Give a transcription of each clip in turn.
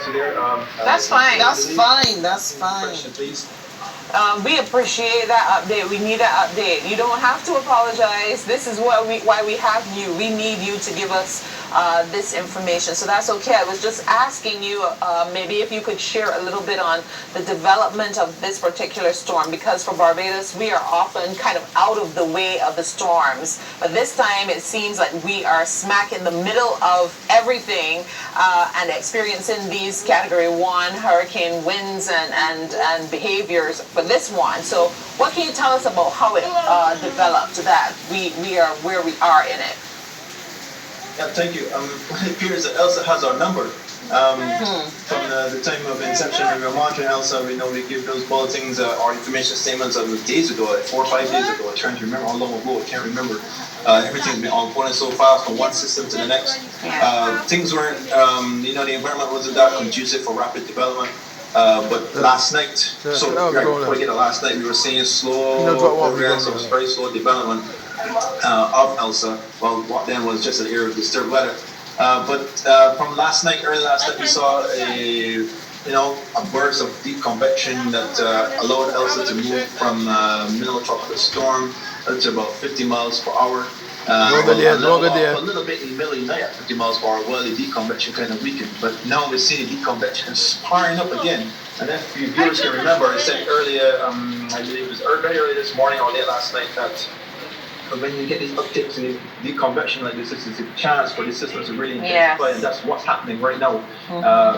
Elsa there. That's fine. That's fine. That's fine. Question, please. We appreciate that update. We need that update. You don't have to apologize. This is why we have you. We need you to give us this information. So that's okay. I was just asking you maybe if you could share a little bit on the development of this particular storm, because for Barbados we are often kind of out of the way of the storms, but this time it seems like we are smack in the middle of everything and experiencing these category 1 hurricane winds and behaviors for this one. So what can you tell us about how it developed that we are where we are in it? Yeah, thank you. It appears that Elsa has our number. From the time of inception when we were monitoring Elsa, we know we give those bulletins, our information statements of days ago, like 4 or 5 days ago. I'm trying to remember how long ago, I can't remember. Everything's been all going so fast from one system to the next. Things weren't, the environment wasn't that conducive for rapid development. But last night, last night we were seeing slow progress, of very slow development of Elsa. Well, what then was just an area of disturbed weather. But from early last night, we saw a burst of deep convection that allowed Elsa to move from middle tropical storm to about 50 miles per hour. A little bit in the middle of the night at 50 miles per hour while the deep convection kind of weakened. But now we're seeing the deep convection firing up again. And if you viewers can remember, I said earlier, I believe it was very early this morning or late last night, that when you get these upticks in deep convection like this, it's a chance for the system to really intensify, and that's what's happening right now.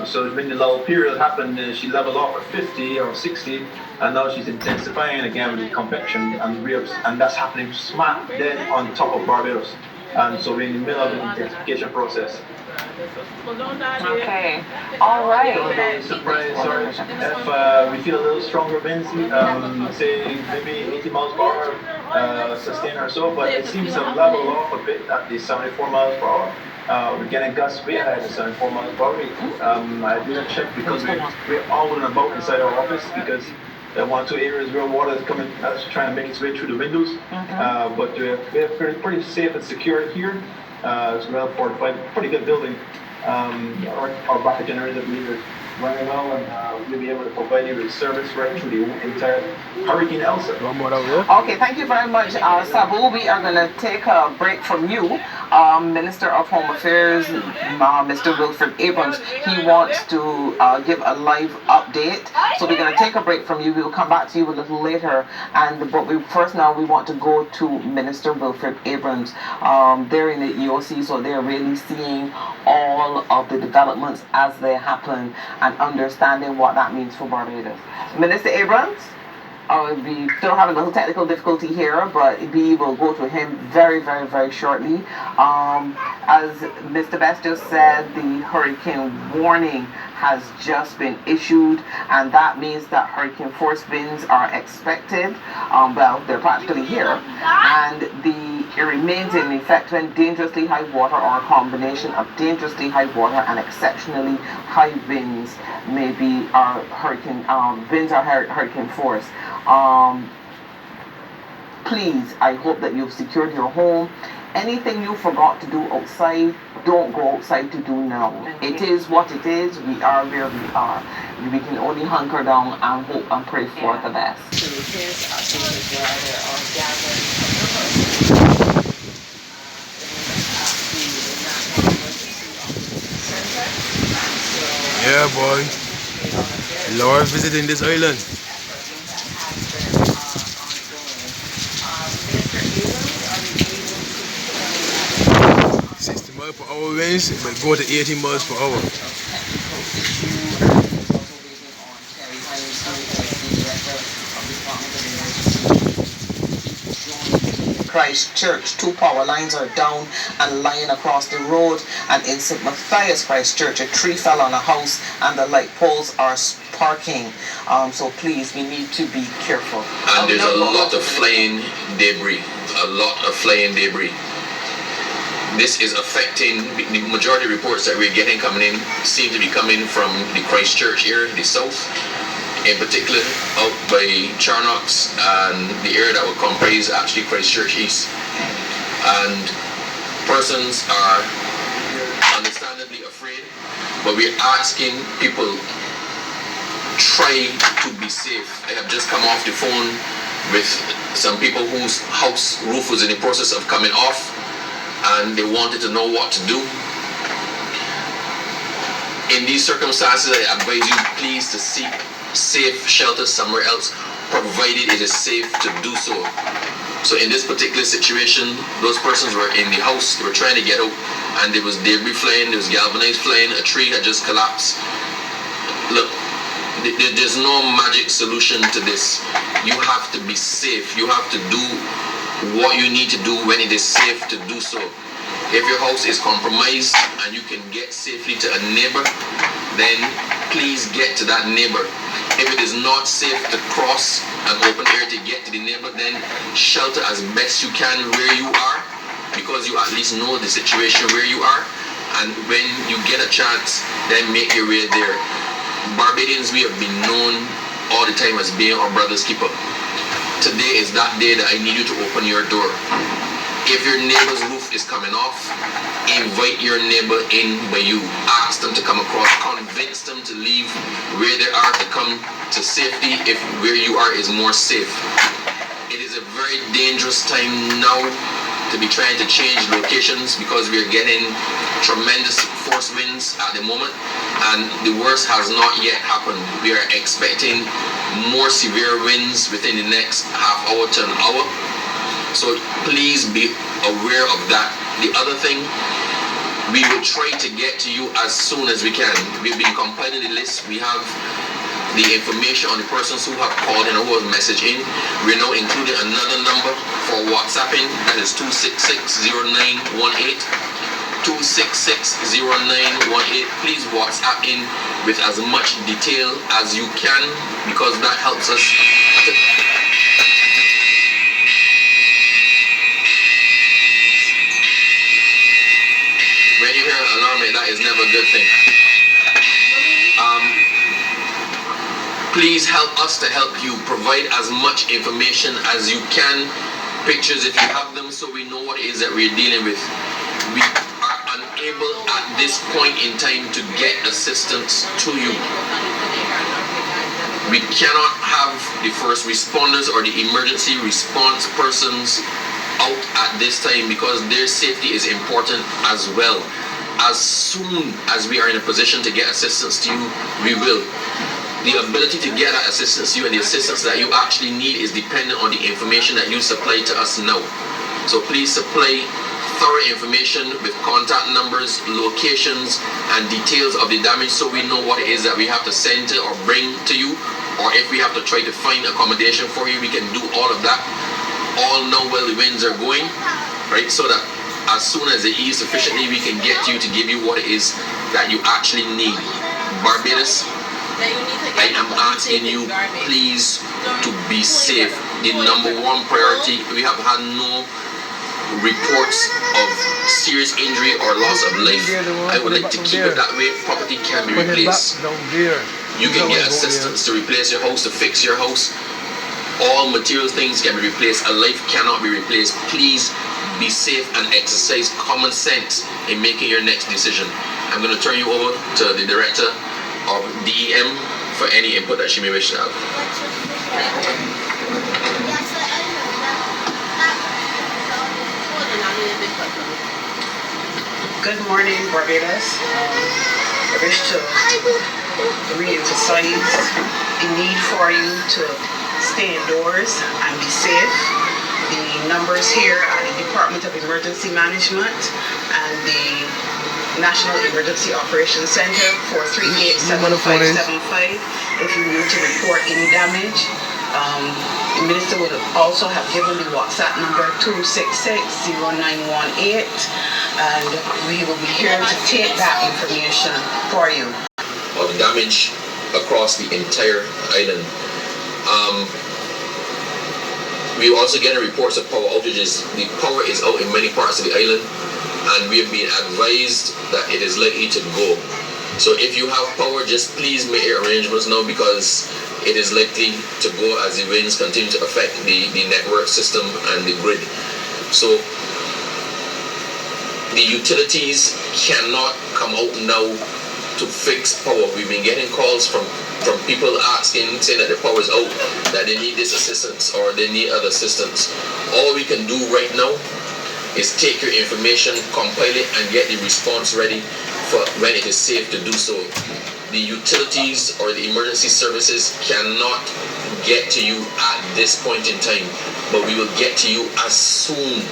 So when the lull period happened, she leveled off at 50 or 60, and now she's intensifying again with the convection, and that's happening smack dead on top of Barbados. And so we're in the middle of the intensification process. Okay. All right. Surprise, sorry. If we feel a little stronger winds, say maybe 80 miles per hour, sustain or so, but it seems to level off a bit at the 74 miles per hour. We're getting gusts way higher than 74 miles per hour. I didn't check because we're all and about inside our office because there are 1 or 2 areas where water is coming, trying to make its way through the windows. But we're pretty safe and secure here. It's well fortified, pretty good building. Our backup generator, I believe, is running well, and we'll be able to provide you with service right through the entire Hurricane Elsa. Okay, thank you very much, Sabu. We are going to take a break from you. Minister of Home Affairs, Mr. Wilfred Abrams, he wants to give a live update. So we're going to take a break from you. We'll come back to you a little later. But we want to go to Minister Wilfred Abrams. They're in the EOC, so they're really seeing all of the developments as they happen and understanding what that means for Barbados. Minister Abrams? We still have a little technical difficulty here, but we will go to him very, very, very shortly. As Mr. Best just said, the hurricane warning has just been issued, and that means that hurricane force winds are expected. They're practically here, and it remains in effect when dangerously high water or a combination of dangerously high water and exceptionally high winds may be our hurricane force. Please, I hope that you've secured your home. Anything you forgot to do outside, don't go outside to do now. It is what it is. We are where we are. We can only hunker down and hope and pray for the best. Yeah, boy. Lord visiting this island. 60 miles per hour winds, it might go to 80 miles per hour. Christchurch, 2 power lines are down and lying across the road, and in St. Matthias, Christchurch, a tree fell on a house and the light poles are sparking. So please, we need to be careful. And there's a lot of flying debris, This is affecting, the majority of reports that we're getting coming in seem to be coming from the Christchurch area, the south, in particular out by Charnock's and the area that would comprise actually Christchurch East. And persons are understandably afraid but we're asking people, try to be safe. I have just come off the phone with some people whose house roof was in the process of coming off, and they wanted to know what to do. In these circumstances, I advise you please to seek safe shelter somewhere else, provided it is safe to do so. So in this particular situation, those persons were in the house, they were trying to get out, and there was debris flying, there was galvanized flying, a tree had just collapsed. Look, there's no magic solution to this. You have to be safe. You have to do what you need to do when it is safe to do so. If your house is compromised and you can get safely to a neighbor, then please get to that neighbor. If it is not safe to cross an open area to get to the neighbor, then shelter as best you can where you are, because you at least know the situation where you are, and when you get a chance, then make your way there. Barbadians, we have been known all the time as being our brother's keeper. Today is that day that I need you to open your door. If your neighbor's roof is coming off, invite your neighbor in by you. Ask them to come across. Convince them to leave where they are to come to safety if where you are is more safe. It is a very dangerous time now to be trying to change locations, because we are getting tremendous force winds at the moment, and the worst has not yet happened. We are expecting more severe winds within the next half hour to an hour. So please be aware of that. The other thing, we will try to get to you as soon as we can. We've been compiling the list. We have the information on the persons who have called in or who have messaged in. We're now including another number for WhatsApping. That is 266-0918. 266-0918. Please WhatsApp in with as much detail as you can, because that helps us to when you hear an alarm, that is never a good thing. Please help us to help you. Provide as much information as you can. Pictures if you have them, so we know what it is that we're dealing with. We are unable at this point in time to get assistance to you. We cannot have the first responders or the emergency response persons out at this time, because their safety is important as well. As soon as we are in a position to get assistance to you, we will. The ability to get that assistance to you and the assistance that you actually need is dependent on the information that you supply to us now. So please supply thorough information with contact numbers, locations, and details of the damage, so we know what it is that we have to send to or bring to you, or if we have to try to find accommodation for you, we can do all of that. All know where the winds are going, right? So that as soon as they ease sufficiently, we can get you to give you what it is that you actually need. Barbados, I am asking you please to be safe. The number one priority, we have had no reports of serious injury or loss of life. I would like to keep it that way. Property can be replaced. You can get assistance to replace your house, to fix your house. All material things can be replaced. A life cannot be replaced. Please be safe and exercise common sense in making your next decision. I'm going to turn you over to the director of DEM for any input that she may wish to have. Good morning, Barbados. I wish to re-emphasize the need for you to stay indoors and be safe. The numbers here at the Department of Emergency Management and the National Emergency Operations Center, 438-7575. If you need to report any damage, the minister would also have given the WhatsApp number 266-0918, and we will be here to take that information for you. Of damage across the entire island. We also get reports of power outages. The power is out in many parts of the island, and we have been advised that it is likely to go. So if you have power, just please make your arrangements now, because it is likely to go as the winds continue to affect the network system and the grid. So the utilities cannot come out now to fix power. We've been getting calls from people asking, saying that the power is out, that they need this assistance or they need other assistance. All we can do right now is take your information, compile it, and get the response ready for when it is safe to do so. The utilities or the emergency services cannot get to you at this point in time, but we will get to you as soon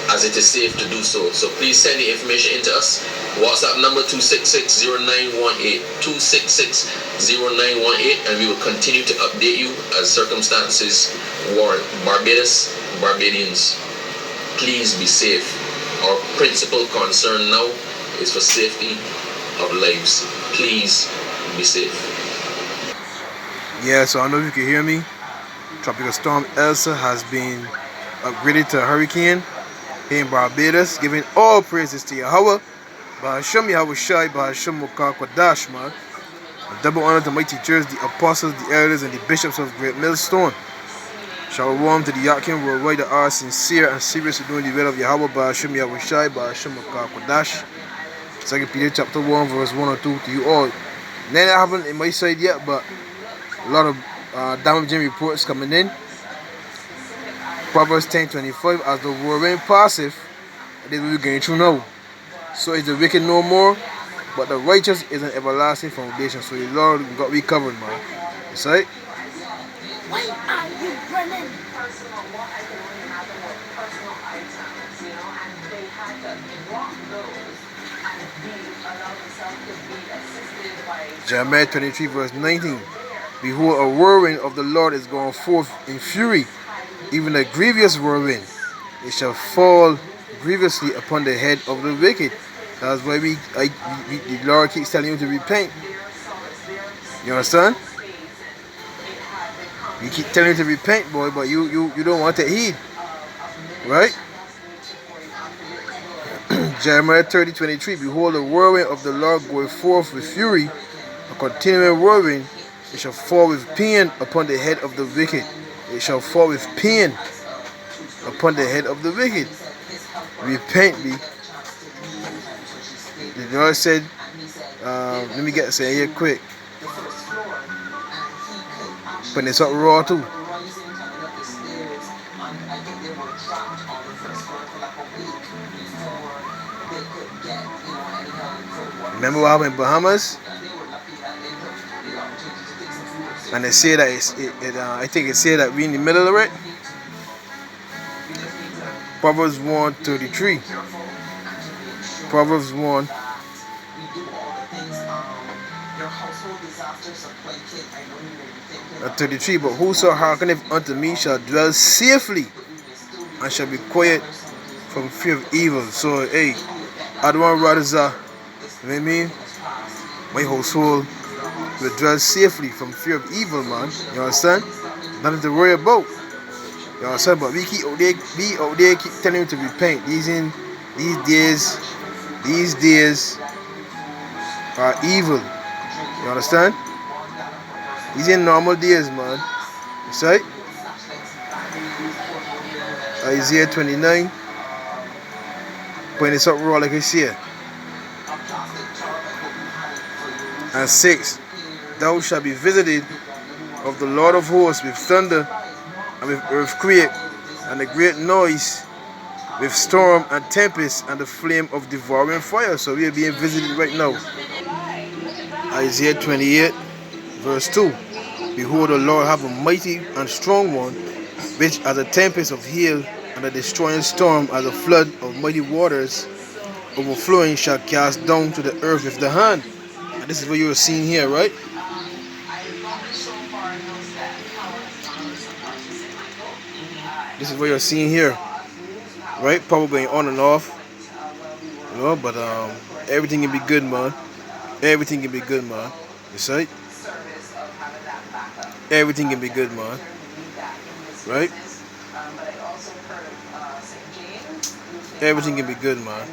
as it is safe to do so. So please send the information into us. WhatsApp number 266-0918, 266-0918, and we will continue to update you as circumstances warrant. Barbados, Barbadians, please be safe. Our principal concern now is for safety of lives. Please be safe. Yeah, so I don't know if you can hear me. Tropical storm Elsa has been upgraded to a hurricane here in Barbados, giving all praises to Yahweh. Bahasham Yahweh Shai, Bahasham Mokar Kwadash, man. A double honor to my teachers, the apostles, the elders, and the bishops of Great Millstone. Shalom to the Yakin worldwide that are sincere and serious in doing the will of Yahweh. Bahasham Yahweh Shai, Bahasham Mokar Kwadash. 2 Peter chapter 1, verse 1 or 2 to you all. None happened in my side yet, but a lot of damaging reports coming in. Proverbs 10:25, as the whirlwind passeth, this is what we're going through now. So is the wicked no more, but the righteous is an everlasting foundation. So the Lord got me covered, man. That's right. Why are you running? Jeremiah 23, verse 19. Behold, a whirlwind of the Lord is going forth in fury, even a grievous whirlwind. It shall fall grievously upon the head of the wicked. That's why the Lord keeps telling you to repent. You understand? We keep telling you to repent, boy, but you don't want to heed. Right? Jeremiah 30:23. Behold, the whirlwind of the Lord goeth forth with fury, a continuing whirlwind. It shall fall with pain upon the head of the wicked. It shall fall with pain upon the head of the wicked. Repent me. The Lord said, let me get say here quick. But it's up raw too. Remember what happened in Bahamas? And they say that I think it said that we in the middle of it. Proverbs 1:33. Proverbs 1:33. But whoso hearkeneth unto me shall dwell safely and shall be quiet from fear of evil. So hey, I don't want brothers you know what I mean? My household will dwell safely from fear of evil, man. You understand? Nothing to worry about. You understand? But we out there keep telling you to repent. These days are evil. You understand? These ain't normal days, man. That's right? Isaiah 29. When it's up raw like I say. And 6. Thou shalt be visited of the Lord of hosts with thunder and with earthquake and a great noise, with storm and tempest and the flame of devouring fire. So we are being visited right now. Isaiah 28 verse 2. Behold, the Lord have a mighty and strong one, which as a tempest of hail and a destroying storm, as a flood of mighty waters overflowing, shall cast down to the earth with the hand. And this is what you are seeing here, right? This is what you're seeing here, right? Power going on and off, you know, but everything can be good, man. Everything can be good, man. You see? Everything can be good, man. Right? Everything can be good, man.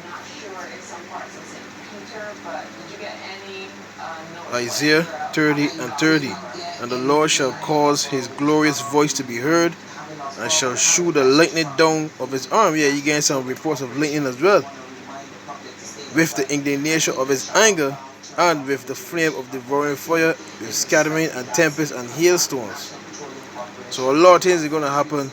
Isaiah 30:30. And the Lord shall cause his glorious voice to be heard, and shall shoot the lightning down of his arm. Yeah, you getting some reports of lightning as well. With the indignation of his anger, and with the flame of devouring fire, with scattering and tempest and hailstones. So a lot of things are going to happen.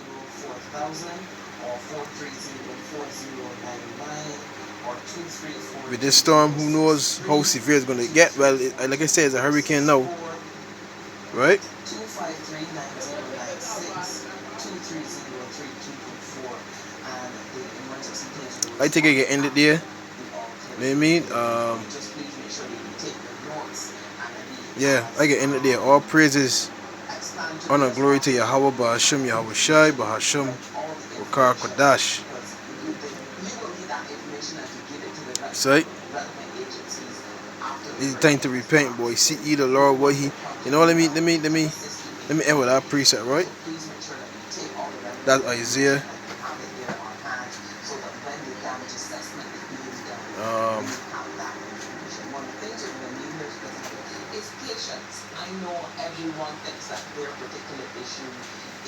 With this storm, who knows how severe it's going to get. Well, like I said, it's a hurricane now, right? I think I can end it there. You know what I mean? Yeah, I can end it there. All praises, honor, glory to Yahweh, Bahasham, Yahweh Shai, Bahasham, Wakar Kodash. So, it's time to repent, boy. Seek ye the Lord what he. You know what I mean? Let me end with that precept, right? That's Isaiah. I know everyone thinks that their particular issue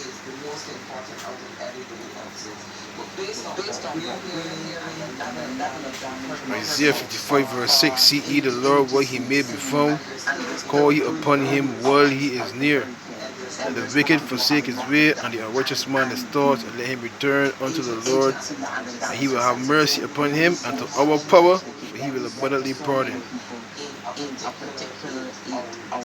is the most important out of everybody else's. But based on what we're hearing and the level of that, Isaiah 55 verse 6, seek ye the Lord while he may be found, call ye upon him while he is near. Let the wicked forsake his way, and the unrighteous man his thoughts, and let him return unto the Lord, and he will have mercy upon him, and to our power, for he will abundantly pardon.